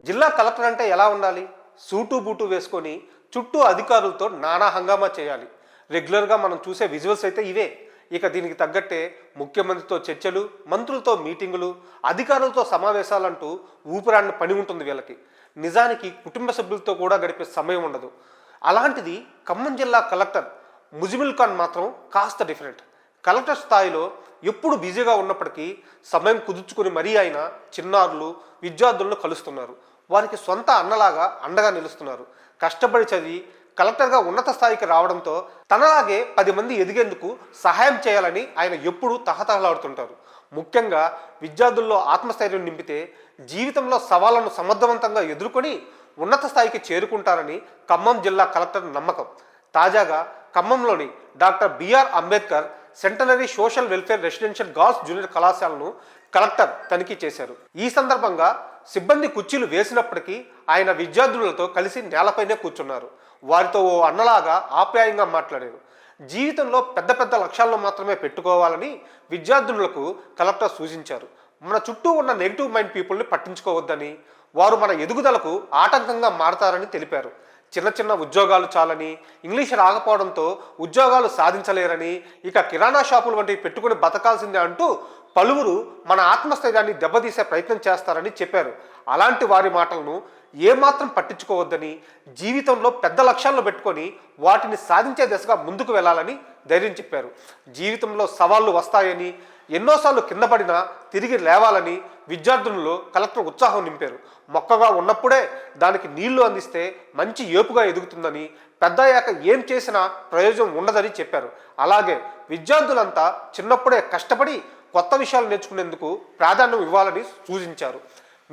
జిల్లా కలెక్టర్ అంటే ఎలా ఉండాలి? సూటు బూటు వేసుకొని చుట్టూ అధికారులతో నానా హంగామా చేయాలి. రెగ్యులర్గా మనం చూసే విజువల్స్ అయితే ఇవే. ఇక దీనికి తగ్గట్టే ముఖ్యమంత్రితో చర్చలు, మంత్రులతో మీటింగులు, అధికారులతో సమావేశాలంటూ ఊపిరాడిన పని ఉంటుంది వీళ్ళకి. నిజానికి కుటుంబ సభ్యులతో కూడా గడిపే సమయం ఉండదు. అలాంటిది ఖమ్మం జిల్లా కలెక్టర్ ముజిమిల్ ఖాన్ మాత్రం కాస్త డిఫరెంట్. కలెక్టర్ స్థాయిలో ఎప్పుడు బిజీగా ఉన్నప్పటికీ సమయం కుదుర్చుకుని మరీ ఆయన చిన్నారులు, విద్యార్థులను కలుస్తున్నారు. వారికి సొంత అన్నలాగా అండగా నిలుస్తున్నారు. కష్టపడి చదివి కలెక్టర్గా ఉన్నత స్థాయికి రావడంతో తనలాగే 10 మంది ఎదిగేందుకు సహాయం చేయాలని ఆయన ఎప్పుడూ తహతహలాడుతుంటారు. ముఖ్యంగా విద్యార్థుల్లో ఆత్మస్థైర్యం నింపితే జీవితంలో సవాళ్లను సమర్థవంతంగా ఎదుర్కొని ఉన్నత స్థాయికి చేరుకుంటారని ఖమ్మం జిల్లా కలెక్టర్ నమ్మకం. తాజాగా ఖమ్మంలోని doctor BR Ambedkar centenary social welfare residential girls junior కళాశాలను కలెక్టర్ తనిఖీ చేశారు. ఈ సందర్భంగా సిబ్బంది కుర్చీలు వేసినప్పటికీ ఆయన విద్యార్థులతో కలిసి నేలపైనే కూర్చున్నారు. వారితో ఓ అన్నలాగా ఆప్యాయంగా మాట్లాడారు. జీవితంలో పెద్ద పెద్ద లక్ష్యాలను మాత్రమే పెట్టుకోవాలని విద్యార్థులకు కలెక్టర్ సూచించారు. మన చుట్టూ ఉన్న నెగిటివ్ మైండ్ పీపుల్ని పట్టించుకోవద్దని, వారు మన ఎదుగుదలకు ఆటంకంగా మారతారని తెలిపారు. చిన్న చిన్న ఉద్యోగాలు చాలని, ఇంగ్లీష్ రాకపోవడంతో ఉద్యోగాలు సాధించలేరని, ఇక కిరాణా షాపులు వంటివి పెట్టుకుని బతకాల్సిందే అంటూ పలువురు మన ఆత్మస్థైర్యాన్ని దెబ్బతీసే ప్రయత్నం చేస్తారని చెప్పారు. అలాంటి వారి మాటలను ఏమాత్రం పట్టించుకోవద్దని, జీవితంలో పెద్ద లక్ష్యాలను పెట్టుకొని వాటిని సాధించే దిశగా ముందుకు వెళ్ళాలని ధైర్యం చెప్పారు. జీవితంలో సవాళ్లు వస్తాయని, ఎన్నోసార్లు కింద పడినా తిరిగి లేవాలని విద్యార్థులలో కలెక్టర్ ఉత్సాహం నింపారు. మొక్కగా ఉన్నప్పుడే దానికి నీళ్లు అందిస్తే మంచి ఏపుగా ఎదుగుతుందని, పెద్దయ్యాక ఏం చేసినా ప్రయోజనం ఉండదని చెప్పారు. అలాగే విద్యార్థులంతా చిన్నప్పుడే కష్టపడి కొత్త విషయాలు నేర్చుకునేందుకు ప్రాధాన్యం ఇవ్వాలని సూచించారు.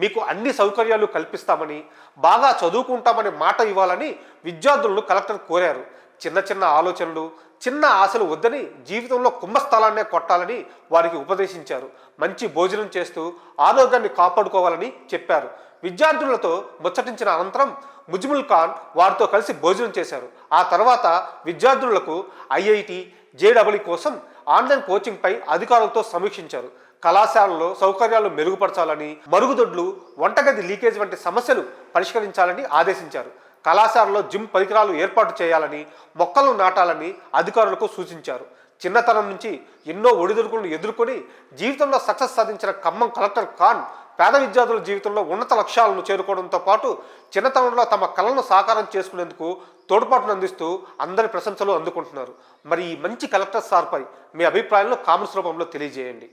మీకు అన్ని సౌకర్యాలు కల్పిస్తామని, బాగా చదువుకుంటామని మాట ఇవ్వాలని విద్యార్థులను కలెక్టర్ కోరారు. చిన్న చిన్న ఆలోచనలు, చిన్న ఆశలు వద్దని జీవితంలో కుంభస్థలాన్నే కొట్టాలని వారికి ఉపదేశించారు. మంచి భోజనం చేస్తూ ఆరోగ్యాన్ని కాపాడుకోవాలని చెప్పారు. విద్యార్థులతో ముచ్చటించిన అనంతరం ముజిమిల్ ఖాన్ వారితో కలిసి భోజనం చేశారు. ఆ తర్వాత విద్యార్థులకు ఐఐటి, జేడబ్ల్యూ కోసం ఆన్లైన్ కోచింగ్పై అధికారులతో సమీక్షించారు. కళాశాలలో సౌకర్యాలు మెరుగుపరచాలని, మరుగుదొడ్లు, వంటగది లీకేజ్ వంటి సమస్యలు పరిష్కరించాలని ఆదేశించారు. కళాశాలలో జిమ్ పరికరాలు ఏర్పాటు చేయాలని, మొక్కలను నాటాలని అధికారులకు సూచించారు. చిన్నతనం నుంచి ఎన్నో ఒడిదుడుకులను ఎదుర్కొని జీవితంలో సక్సెస్ సాధించిన ఖమ్మం కలెక్టర్ ఖాన్ పేద విద్యార్థుల జీవితంలో ఉన్నత లక్ష్యాలను చేరుకోవడంతో పాటు చిన్నతనంలో తమ కళలను సాకారం చేసుకునేందుకు తోడ్పాటును అందిస్తూ అందరి ప్రశంసలు అందుకుంటున్నారు. మరి ఈ మంచి కలెక్టర్ సార్పై మీ అభిప్రాయాలను కామెంట్స్ రూపంలో తెలియజేయండి.